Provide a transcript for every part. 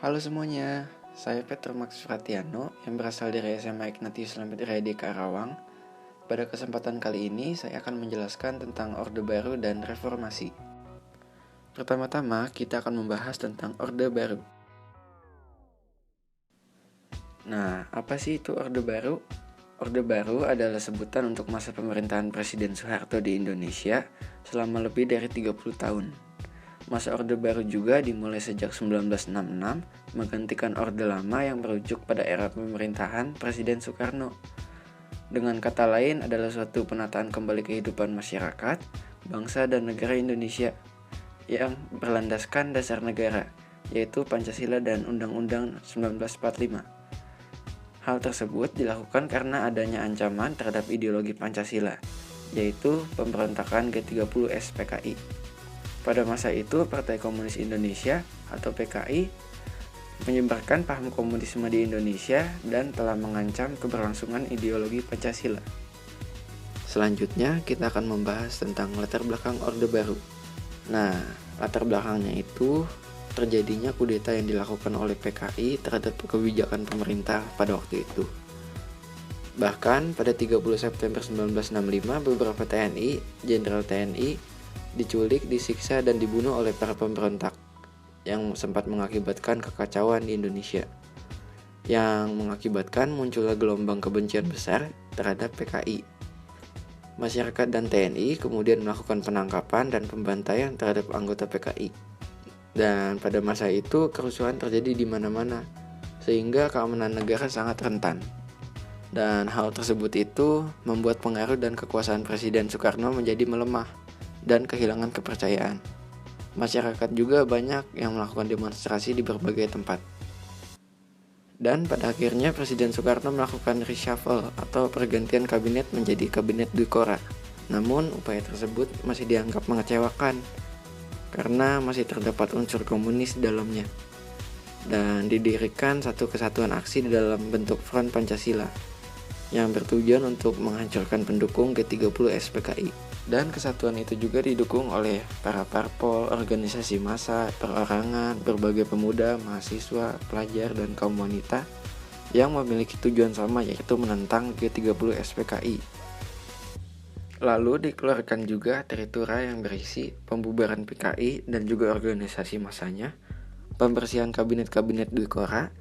Halo semuanya, saya Peter Max Fratiano yang berasal dari SMA Ignatius Lampet Riyadi Karawang. Pada kesempatan kali ini saya akan menjelaskan tentang Orde Baru dan Reformasi. Pertama-tama kita akan membahas tentang Orde Baru. Nah, apa sih itu Orde Baru? Orde Baru adalah sebutan untuk masa pemerintahan Presiden Soeharto di Indonesia selama lebih dari 30 tahun. Masa Orde Baru juga dimulai sejak 1966, menggantikan Orde Lama yang merujuk pada era pemerintahan Presiden Soekarno. Dengan kata lain adalah suatu penataan kembali kehidupan masyarakat, bangsa dan negara Indonesia yang berlandaskan dasar negara, yaitu Pancasila dan Undang-Undang 1945. Hal tersebut dilakukan karena adanya ancaman terhadap ideologi Pancasila, yaitu pemberontakan G30S PKI. Pada masa itu, Partai Komunis Indonesia atau PKI menyebarkan paham komunisme di Indonesia dan telah mengancam keberlangsungan ideologi Pancasila. Selanjutnya, kita akan membahas tentang latar belakang Orde Baru. Nah, latar belakangnya itu terjadinya kudeta yang dilakukan oleh PKI terhadap kebijakan pemerintah pada waktu itu. Bahkan pada 30 September 1965, beberapa TNI, Jenderal TNI, diculik, disiksa, dan dibunuh oleh para pemberontak yang sempat mengakibatkan kekacauan di Indonesia, yang mengakibatkan munculnya gelombang kebencian besar terhadap PKI. Masyarakat dan TNI kemudian melakukan penangkapan dan pembantaian terhadap anggota PKI. Dan pada masa itu kerusuhan terjadi di mana-mana, sehingga keamanan negara sangat rentan. Dan hal tersebut itu membuat pengaruh dan kekuasaan Presiden Soekarno menjadi melemah dan kehilangan kepercayaan. Masyarakat juga banyak yang melakukan demonstrasi di berbagai tempat. Dan pada akhirnya Presiden Soekarno melakukan reshuffle atau pergantian kabinet menjadi kabinet Dwi-Kora. Namun upaya tersebut masih dianggap mengecewakan karena masih terdapat unsur komunis di dalamnya. Dan didirikan satu kesatuan aksi di dalam bentuk Front Pancasila yang bertujuan untuk menghancurkan pendukung G30S PKI. Dan kesatuan itu juga didukung oleh para parpol, organisasi massa, perorangan, berbagai pemuda, mahasiswa, pelajar, dan kaum wanita yang memiliki tujuan sama, yaitu menentang G30S PKI. Lalu dikeluarkan juga teritura yang berisi pembubaran PKI dan juga organisasi massanya, pembersihan kabinet-kabinet Dwi-Kora,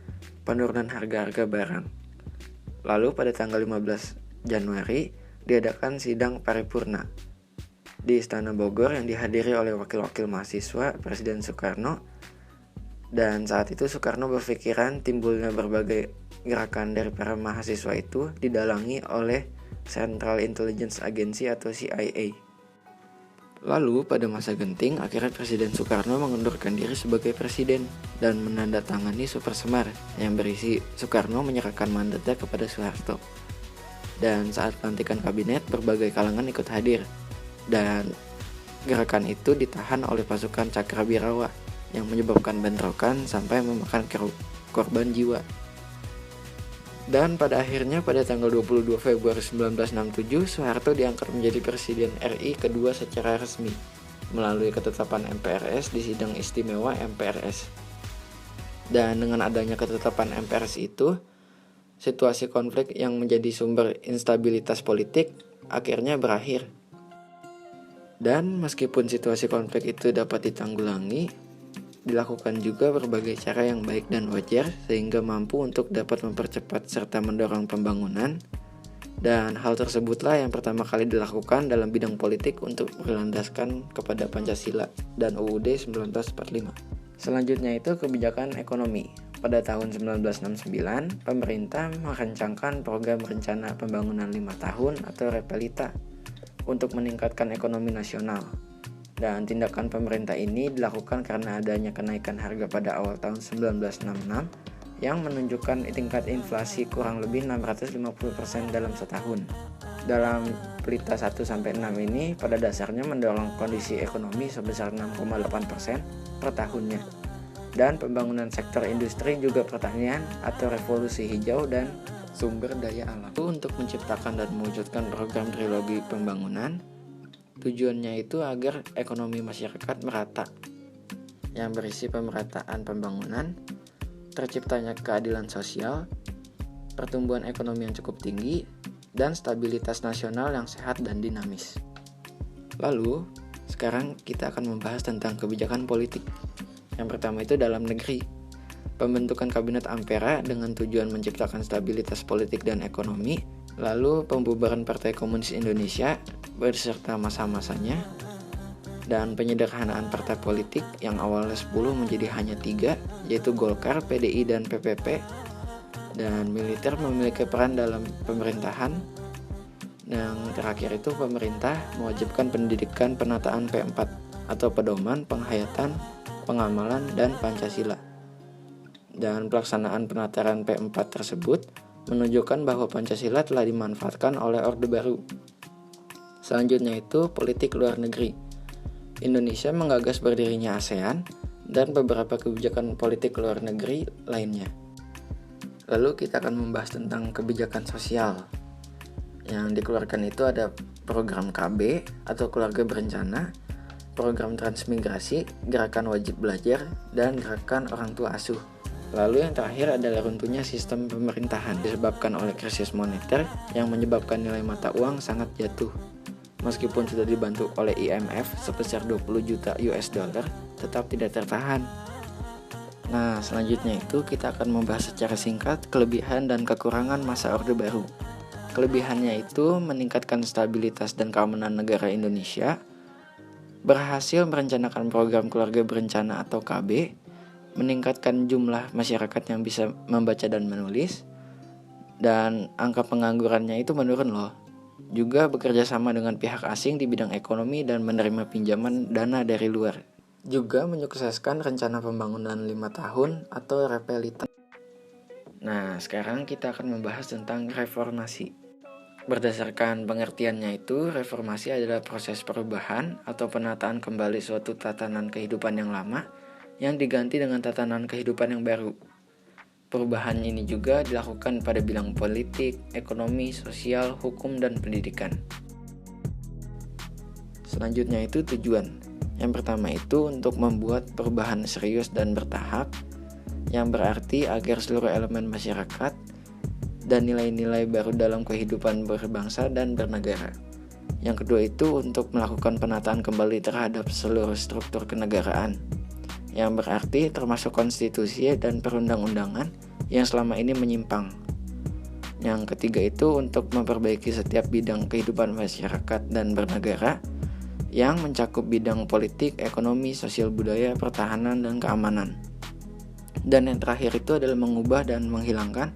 penurunan harga-harga barang. Lalu pada tanggal 15 Januari diadakan sidang paripurna di Istana Bogor yang dihadiri oleh wakil-wakil mahasiswa Presiden Soekarno. Dan saat itu Soekarno berpikiran timbulnya berbagai gerakan dari para mahasiswa itu didalangi oleh Central Intelligence Agency atau CIA. Lalu pada masa genting akhirnya Presiden Soekarno mengundurkan diri sebagai presiden dan menandatangani Super Semar yang berisi Soekarno menyerahkan mandatnya kepada Soeharto. Dan saat pelantikan kabinet berbagai kalangan ikut hadir. Dan gerakan itu ditahan oleh pasukan Cakrabirawa yang menyebabkan bentrokan sampai memakan korban jiwa. Dan pada akhirnya pada tanggal 22 Februari 1967 Soeharto diangkat menjadi Presiden RI kedua secara resmi melalui ketetapan MPRS di sidang istimewa MPRS. Dan dengan adanya ketetapan MPRS itu, situasi konflik yang menjadi sumber instabilitas politik akhirnya berakhir. Dan meskipun situasi konflik itu dapat ditanggulangi, dilakukan juga berbagai cara yang baik dan wajar sehingga mampu untuk dapat mempercepat serta mendorong pembangunan. Dan hal tersebutlah yang pertama kali dilakukan dalam bidang politik untuk berlandaskan kepada Pancasila dan UUD 1945. Selanjutnya itu kebijakan ekonomi. Pada tahun 1969, pemerintah merancangkan program rencana pembangunan 5 tahun atau Repelita untuk meningkatkan ekonomi nasional. Dan tindakan pemerintah ini dilakukan karena adanya kenaikan harga pada awal tahun 1966 yang menunjukkan tingkat inflasi kurang lebih 650% dalam setahun. Dalam pelita 1-6 ini pada dasarnya mendorong kondisi ekonomi sebesar 6,8% per tahunnya. Dan pembangunan sektor industri juga pertanian atau revolusi hijau dan sumber daya alam. Untuk menciptakan dan mewujudkan program trilogi pembangunan, tujuannya itu agar ekonomi masyarakat merata, yang berisi pemerataan pembangunan, terciptanya keadilan sosial, pertumbuhan ekonomi yang cukup tinggi, dan stabilitas nasional yang sehat dan dinamis. Lalu, sekarang kita akan membahas tentang kebijakan politik. Yang pertama itu dalam negeri. Pembentukan Kabinet Ampera dengan tujuan menciptakan stabilitas politik dan ekonomi, lalu pembubaran Partai Komunis Indonesia beserta masa-masanya, dan penyederhanaan partai politik yang awalnya 10 menjadi hanya 3, yaitu Golkar, PDI, dan PPP. Dan militer memiliki peran dalam pemerintahan. Yang terakhir itu pemerintah mewajibkan pendidikan penataan P4 atau pedoman, penghayatan, pengamalan, dan Pancasila. Dan pelaksanaan penataran P4 tersebut menunjukkan bahwa Pancasila telah dimanfaatkan oleh Orde Baru. Selanjutnya itu politik luar negeri. Indonesia menggagas berdirinya ASEAN dan beberapa kebijakan politik luar negeri lainnya. Lalu kita akan membahas tentang kebijakan sosial. Yang dikeluarkan itu ada program KB atau keluarga berencana, program transmigrasi, gerakan wajib belajar, dan gerakan orang tua asuh. Lalu yang terakhir adalah runtuhnya sistem pemerintahan disebabkan oleh krisis moneter yang menyebabkan nilai mata uang sangat jatuh. Meskipun sudah dibantu oleh IMF sebesar 20 juta US dollar, tetap tidak tertahan. Nah, selanjutnya itu kita akan membahas secara singkat kelebihan dan kekurangan masa Orde Baru. Kelebihannya itu meningkatkan stabilitas dan keamanan negara Indonesia, berhasil merencanakan program keluarga berencana atau KB, meningkatkan jumlah masyarakat yang bisa membaca dan menulis, dan angka penganggurannya itu menurun loh. Juga bekerja sama dengan pihak asing di bidang ekonomi dan menerima pinjaman dana dari luar. Juga menyukseskan rencana pembangunan 5 tahun atau Repelita. Nah, sekarang kita akan membahas tentang reformasi. Berdasarkan pengertiannya itu, reformasi adalah proses perubahan atau penataan kembali suatu tatanan kehidupan yang lama yang diganti dengan tatanan kehidupan yang baru. Perubahan ini juga dilakukan pada bidang politik, ekonomi, sosial, hukum, dan pendidikan. Selanjutnya itu tujuan. Yang pertama itu untuk membuat perubahan serius dan bertahap, yang berarti agar seluruh elemen masyarakat dan nilai-nilai baru dalam kehidupan berbangsa dan bernegara. Yang kedua itu untuk melakukan penataan kembali terhadap seluruh struktur kenegaraan, yang berarti termasuk konstitusi dan perundang-undangan yang selama ini menyimpang. Yang ketiga itu untuk memperbaiki setiap bidang kehidupan masyarakat dan bernegara yang mencakup bidang politik, ekonomi, sosial budaya, pertahanan, dan keamanan. Dan yang terakhir itu adalah mengubah dan menghilangkan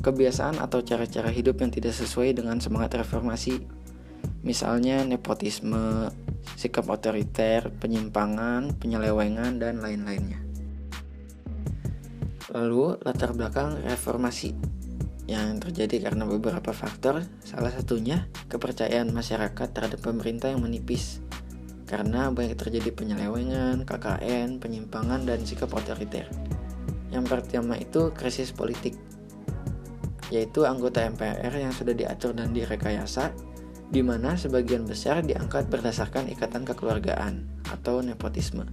kebiasaan atau cara-cara hidup yang tidak sesuai dengan semangat reformasi. Misalnya nepotisme, sikap otoriter, penyimpangan, penyelewengan, dan lain-lainnya. Lalu latar belakang reformasi yang terjadi karena beberapa faktor, salah satunya kepercayaan masyarakat terhadap pemerintah yang menipis karena banyak terjadi penyelewengan, KKN, penyimpangan, dan sikap otoriter. Yang pertama itu krisis politik, yaitu anggota MPR yang sudah diatur dan direkayasa, di mana sebagian besar diangkat berdasarkan ikatan kekeluargaan atau nepotisme.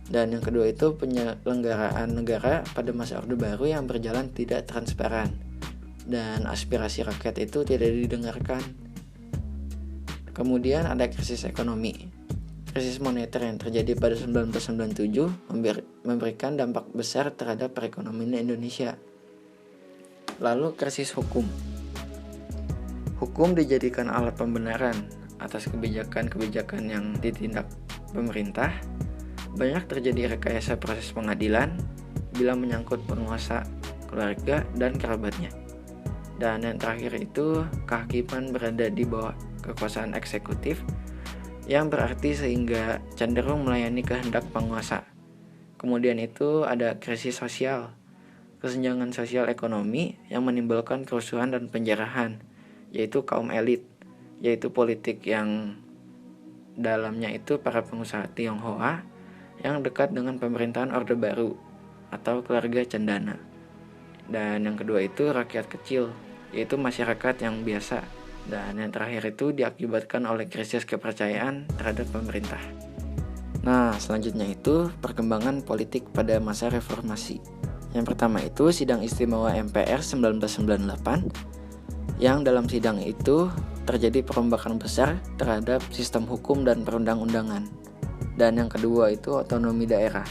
Dan yang kedua itu penyelenggaraan negara pada masa Orde Baru yang berjalan tidak transparan dan aspirasi rakyat itu tidak didengarkan. Kemudian ada krisis ekonomi. Krisis moneter yang terjadi pada 1997 memberikan dampak besar terhadap perekonomian Indonesia. Lalu krisis hukum. Hukum dijadikan alat pembenaran atas kebijakan-kebijakan yang ditindak pemerintah. Banyak terjadi rekayasa proses pengadilan bila menyangkut penguasa, keluarga, dan kerabatnya. Dan yang terakhir itu kehakiman berada di bawah kekuasaan eksekutif, yang berarti sehingga cenderung melayani kehendak penguasa. Kemudian itu ada krisis sosial, kesenjangan sosial ekonomi yang menimbulkan kerusuhan dan penjarahan, yaitu kaum elit, yaitu politik yang dalamnya itu para pengusaha Tionghoa yang dekat dengan pemerintahan Orde Baru atau keluarga cendana. Dan yang kedua itu rakyat kecil, yaitu masyarakat yang biasa. Dan yang terakhir itu diakibatkan oleh krisis kepercayaan terhadap pemerintah. Nah, selanjutnya itu perkembangan politik pada masa reformasi. Yang pertama itu Sidang Istimewa MPR 1998, yang dalam sidang itu terjadi perombakan besar terhadap sistem hukum dan perundang-undangan. Dan yang kedua itu otonomi daerah,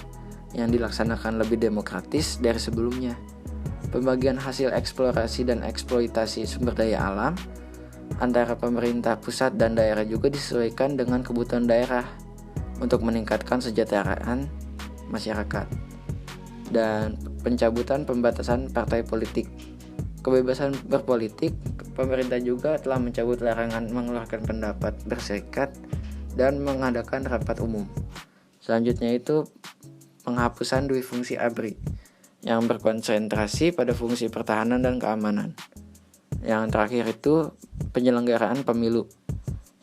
yang dilaksanakan lebih demokratis dari sebelumnya. Pembagian hasil eksplorasi dan eksploitasi sumber daya alam antara pemerintah pusat dan daerah juga disesuaikan dengan kebutuhan daerah untuk meningkatkan kesejahteraan masyarakat. Dan pencabutan pembatasan partai politik. Kebebasan berpolitik, pemerintah juga telah mencabut larangan mengeluarkan pendapat, berserikat, dan mengadakan rapat umum. Selanjutnya itu penghapusan dui fungsi ABRI yang berkonsentrasi pada fungsi pertahanan dan keamanan. Yang terakhir itu penyelenggaraan pemilu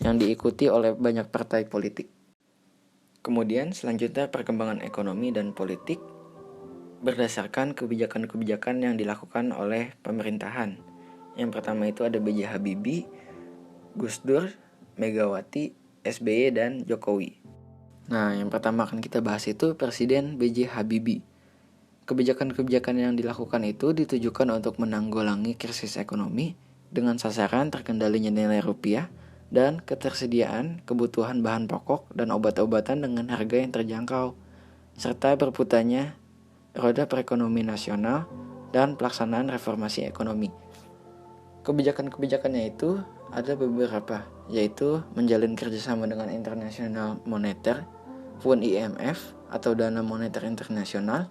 yang diikuti oleh banyak partai politik. Kemudian selanjutnya perkembangan ekonomi dan politik berdasarkan kebijakan-kebijakan yang dilakukan oleh pemerintahan. Yang pertama itu ada B.J. Habibie, Gus Dur, Megawati, SBY, dan Jokowi. Nah, yang pertama akan kita bahas itu Presiden B.J. Habibie. Kebijakan-kebijakan yang dilakukan itu ditujukan untuk menanggulangi krisis ekonomi dengan sasaran terkendalinya nilai rupiah dan ketersediaan kebutuhan bahan pokok dan obat-obatan dengan harga yang terjangkau, serta berputarnya roda perekonomian nasional dan pelaksanaan reformasi ekonomi. Kebijakan-kebijakannya itu ada beberapa, yaitu menjalin kerjasama dengan International Moneter, Fund IMF atau Dana Moneter Internasional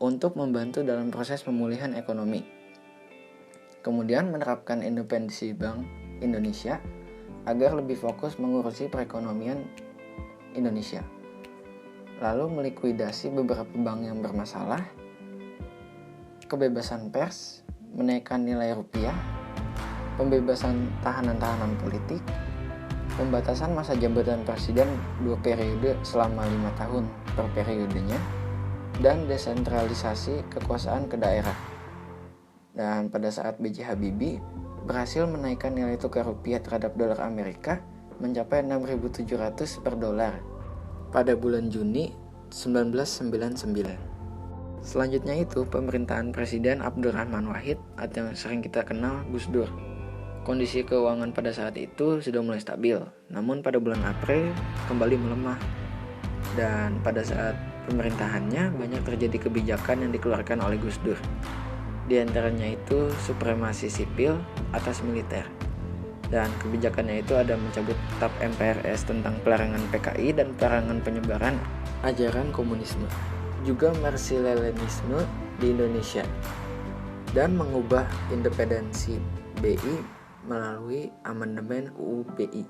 untuk membantu dalam proses pemulihan ekonomi. Kemudian menerapkan independensi Bank Indonesia agar lebih fokus mengurusi perekonomian Indonesia. Lalu melikuidasi beberapa bank yang bermasalah, kebebasan pers, menaikkan nilai rupiah, pembebasan tahanan-tahanan politik, pembatasan masa jabatan presiden 2 periode selama 5 tahun per periodenya, dan desentralisasi kekuasaan ke daerah. Dan pada saat B.J. Habibie berhasil menaikkan nilai tukar rupiah terhadap dolar Amerika mencapai 6.700 per dolar pada bulan Juni 1999. Selanjutnya itu pemerintahan Presiden Abdurrahman Wahid atau yang sering kita kenal Gus Dur. Kondisi keuangan pada saat itu sudah mulai stabil, namun pada bulan April kembali melemah. Dan pada saat pemerintahannya banyak terjadi kebijakan yang dikeluarkan oleh Gus Dur. Di antaranya itu supremasi sipil atas militer. Dan kebijakannya itu ada mencabut TAP MPRS tentang pelarangan PKI dan pelarangan penyebaran ajaran komunisme, juga Marxisme-Leninisme di Indonesia, dan mengubah independensi BI melalui amandemen UU BI.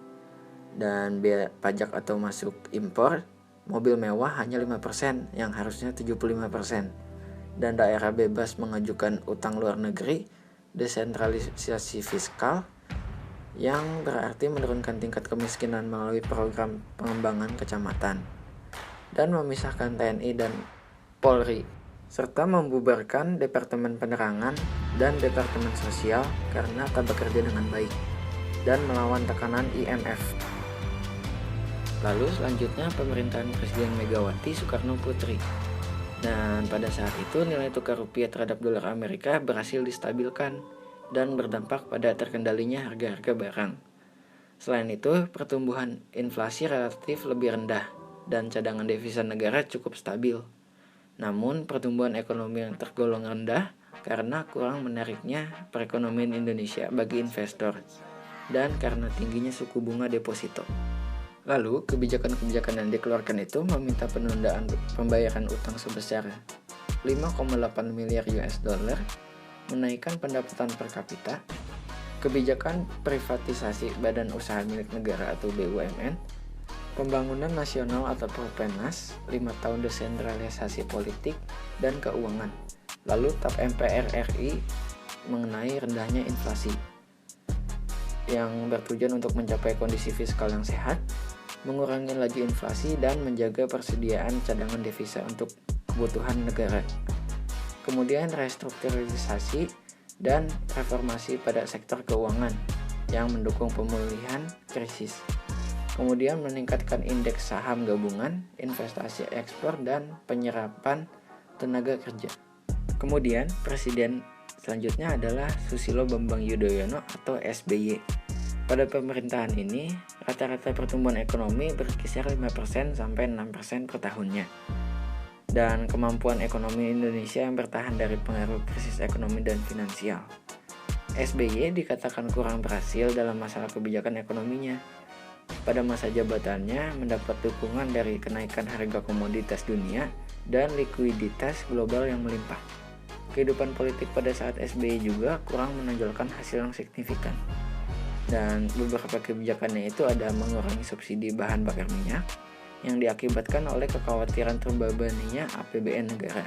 Dan biaya pajak atau masuk impor mobil mewah hanya 5% yang harusnya 75%. Dan daerah bebas mengajukan utang luar negeri, desentralisasi fiskal, yang berarti menurunkan tingkat kemiskinan melalui program pengembangan kecamatan, dan memisahkan TNI dan Polri, serta membubarkan Departemen Penerangan dan Departemen Sosial karena tak bekerja dengan baik, dan melawan tekanan IMF. Lalu selanjutnya pemerintahan Presiden Megawati Soekarno Putri. Dan pada saat itu nilai tukar rupiah terhadap dolar Amerika berhasil distabilkan dan berdampak pada terkendalinya harga-harga barang. Selain itu, pertumbuhan inflasi relatif lebih rendah dan cadangan devisa negara cukup stabil. Namun, pertumbuhan ekonomi yang tergolong rendah karena kurang menariknya perekonomian Indonesia bagi investor dan karena tingginya suku bunga deposito. Lalu, kebijakan-kebijakan yang dikeluarkan itu meminta penundaan pembayaran utang sebesar 5,8 miliar US dollar, menaikkan pendapatan per kapita, kebijakan privatisasi badan usaha milik negara atau BUMN, pembangunan nasional atau Propenas, 5 tahun desentralisasi politik dan keuangan, lalu TAP MPR RI mengenai rendahnya inflasi, yang bertujuan untuk mencapai kondisi fiskal yang sehat, mengurangi laju inflasi, dan menjaga persediaan cadangan devisa untuk kebutuhan negara. Kemudian restrukturisasi dan reformasi pada sektor keuangan yang mendukung pemulihan krisis. Kemudian meningkatkan indeks saham gabungan, investasi ekspor, dan penyerapan tenaga kerja. Kemudian presiden selanjutnya adalah Susilo Bambang Yudhoyono atau SBY. Pada pemerintahan ini, rata-rata pertumbuhan ekonomi berkisar 5% sampai 6% per tahunnya. Dan kemampuan ekonomi Indonesia yang bertahan dari pengaruh krisis ekonomi dan finansial. SBY dikatakan kurang berhasil dalam masalah kebijakan ekonominya. Pada masa jabatannya mendapat dukungan dari kenaikan harga komoditas dunia dan likuiditas global yang melimpah. Kehidupan politik pada saat SBY juga kurang menonjolkan hasil yang signifikan. Dan beberapa kebijakannya itu ada mengurangi subsidi bahan bakar minyak yang diakibatkan oleh kekhawatiran terbebaninya APBN negara.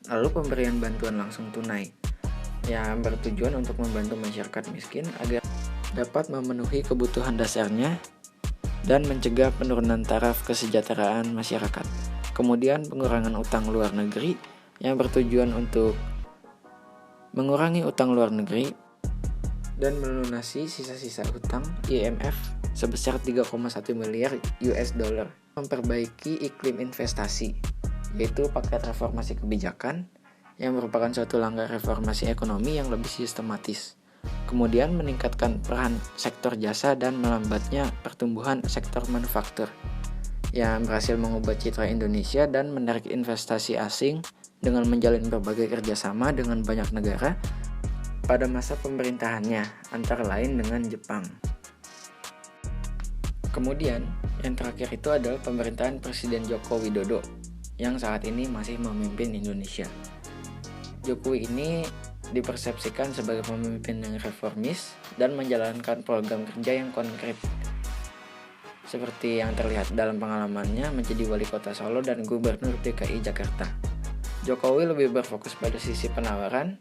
Lalu pemberian bantuan langsung tunai yang bertujuan untuk membantu masyarakat miskin agar dapat memenuhi kebutuhan dasarnya dan mencegah penurunan taraf kesejahteraan masyarakat. Kemudian pengurangan utang luar negeri yang bertujuan untuk mengurangi utang luar negeri dan melunasi sisa-sisa hutang IMF sebesar 3,1 miliar US dollar. Memperbaiki iklim investasi, yaitu paket reformasi kebijakan yang merupakan suatu langkah reformasi ekonomi yang lebih sistematis. Kemudian meningkatkan peran sektor jasa dan melambatnya pertumbuhan sektor manufaktur yang berhasil mengubah citra Indonesia dan menarik investasi asing dengan menjalin berbagai kerjasama dengan banyak negara pada masa pemerintahannya, antara lain dengan Jepang. Kemudian, yang terakhir itu adalah pemerintahan Presiden Joko Widodo yang saat ini masih memimpin Indonesia. Jokowi ini dipersepsikan sebagai pemimpin yang reformis dan menjalankan program kerja yang konkret. Seperti yang terlihat dalam pengalamannya menjadi wali kota Solo dan gubernur DKI Jakarta. Jokowi lebih berfokus pada sisi penawaran,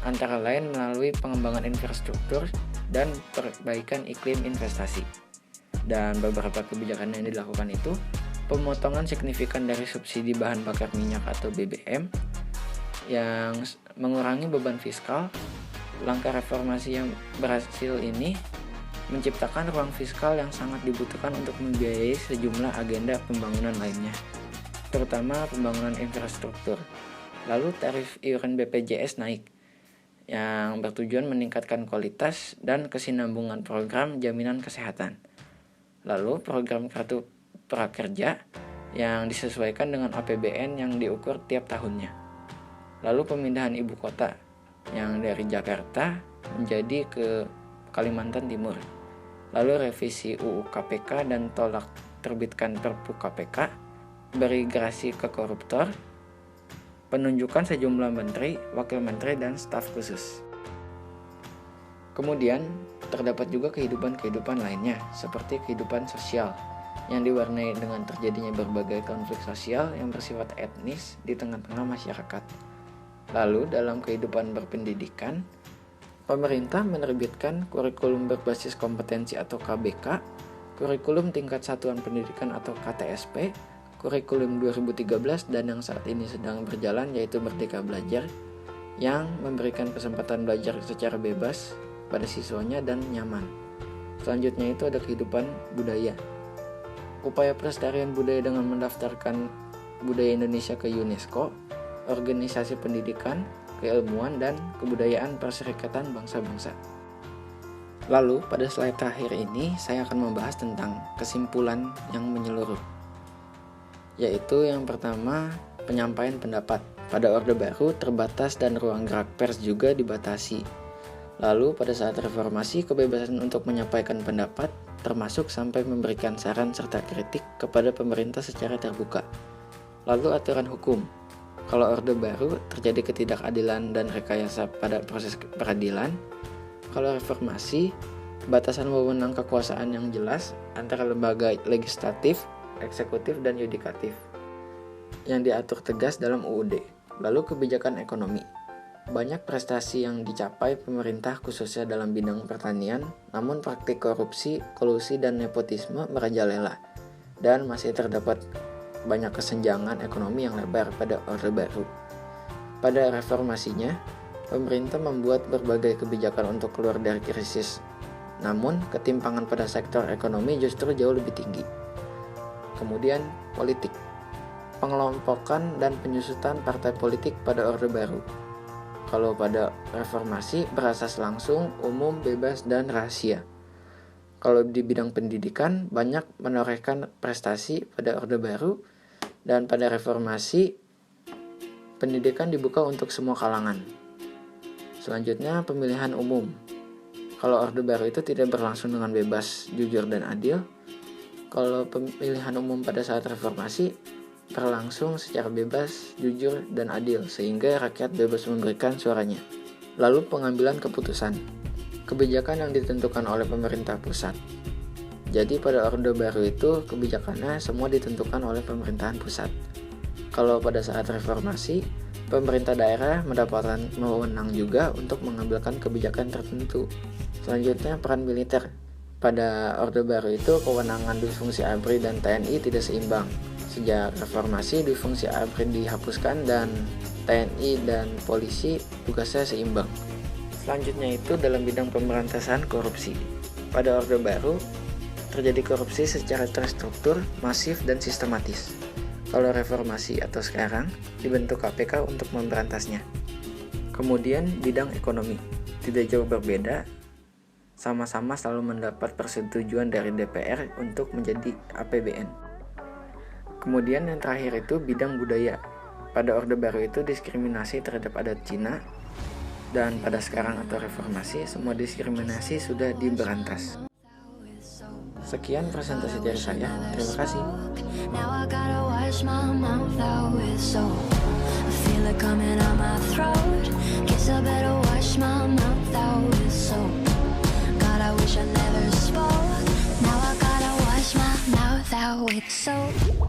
antara lain melalui pengembangan infrastruktur dan perbaikan iklim investasi. Dan beberapa kebijakan yang dilakukan itu, pemotongan signifikan dari subsidi bahan bakar minyak atau BBM, yang mengurangi beban fiskal. Langkah reformasi yang berhasil ini menciptakan ruang fiskal yang sangat dibutuhkan untuk membiayai sejumlah agenda pembangunan lainnya, terutama pembangunan infrastruktur. Lalu tarif iuran BPJS naik, yang bertujuan meningkatkan kualitas dan kesinambungan program jaminan kesehatan. Lalu program kartu prakerja yang disesuaikan dengan APBN yang diukur tiap tahunnya. Lalu pemindahan ibu kota yang dari Jakarta menjadi ke Kalimantan Timur. Lalu revisi UU KPK dan tolak terbitkan Perpu KPK, beri gerasi ke koruptor, penunjukan sejumlah menteri, wakil menteri, dan staf khusus. Kemudian, terdapat juga kehidupan lainnya, seperti kehidupan sosial, yang diwarnai dengan terjadinya berbagai konflik sosial yang bersifat etnis di tengah-tengah masyarakat. Lalu, dalam kehidupan berpendidikan, pemerintah menerbitkan kurikulum berbasis kompetensi atau KBK, kurikulum tingkat satuan pendidikan atau KTSP, kurikulum 2013 dan yang saat ini sedang berjalan yaitu Merdeka Belajar, yang memberikan kesempatan belajar secara bebas pada siswanya dan nyaman. Selanjutnya itu ada kehidupan budaya. Upaya pelestarian budaya dengan mendaftarkan budaya Indonesia ke UNESCO, organisasi pendidikan, keilmuan, dan kebudayaan Perserikatan Bangsa-Bangsa. Lalu pada slide terakhir ini saya akan membahas tentang kesimpulan yang menyeluruh, yaitu yang pertama, penyampaian pendapat. Pada Orde Baru terbatas dan ruang gerak pers juga dibatasi. Lalu pada saat reformasi, kebebasan untuk menyampaikan pendapat termasuk sampai memberikan saran serta kritik kepada pemerintah secara terbuka. Lalu aturan hukum. Kalau Orde Baru terjadi ketidakadilan dan rekayasa pada proses peradilan. Kalau reformasi, batasan wewenang kekuasaan yang jelas antara lembaga legislatif, eksekutif, dan yudikatif yang diatur tegas dalam UUD. Lalu kebijakan ekonomi. Banyak prestasi yang dicapai pemerintah khususnya dalam bidang pertanian, namun praktik korupsi, kolusi, dan nepotisme merajalela, dan masih terdapat banyak kesenjangan ekonomi yang lebar pada Orde Baru. Pada reformasinya, pemerintah membuat berbagai kebijakan untuk keluar dari krisis, namun ketimpangan pada sektor ekonomi justru jauh lebih tinggi. Kemudian politik. pengelompokan dan penyusutan partai politik pada Orde Baru. Kalau pada reformasi berasas langsung, umum, bebas, dan rahasia. Kalau di bidang pendidikan banyak menorehkan prestasi pada Orde Baru, dan pada reformasi pendidikan dibuka untuk semua kalangan. Selanjutnya pemilihan umum. Kalau Orde Baru itu tidak berlangsung dengan bebas, jujur, dan adil. Kalau pemilihan umum pada saat reformasi berlangsung secara bebas, jujur, dan adil, sehingga rakyat bebas memberikan suaranya. Lalu pengambilan keputusan. Kebijakan yang ditentukan oleh pemerintah pusat. Jadi pada Orde Baru itu kebijakannya semua ditentukan oleh pemerintahan pusat. Kalau pada saat reformasi, pemerintah daerah mendapatkan wewenang juga untuk mengambilkan kebijakan tertentu. Selanjutnya peran militer. Pada Orde Baru itu kewenangan di fungsi ABRI dan TNI tidak seimbang. Sejak reformasi di fungsi ABRI dihapuskan dan TNI dan polisi tugasnya seimbang. Selanjutnya itu dalam bidang pemberantasan korupsi. Pada Orde Baru terjadi korupsi secara terstruktur, masif, dan sistematis. Kalau reformasi atau sekarang dibentuk KPK untuk memberantasnya. Kemudian bidang ekonomi tidak jauh berbeda, sama-sama selalu mendapat persetujuan dari DPR untuk menjadi APBN. Kemudian yang terakhir itu bidang budaya. Pada Orde Baru itu diskriminasi terhadap adat Cina, dan pada sekarang atau reformasi semua diskriminasi sudah diberantas. Sekian presentasi dari saya. Terima kasih. Now I gotta wash my mouth out with soap. I feel it coming out my throat. Guess I better wash my mouth out with soap. God, I wish I never spoke. Now I gotta wash my mouth out with soap.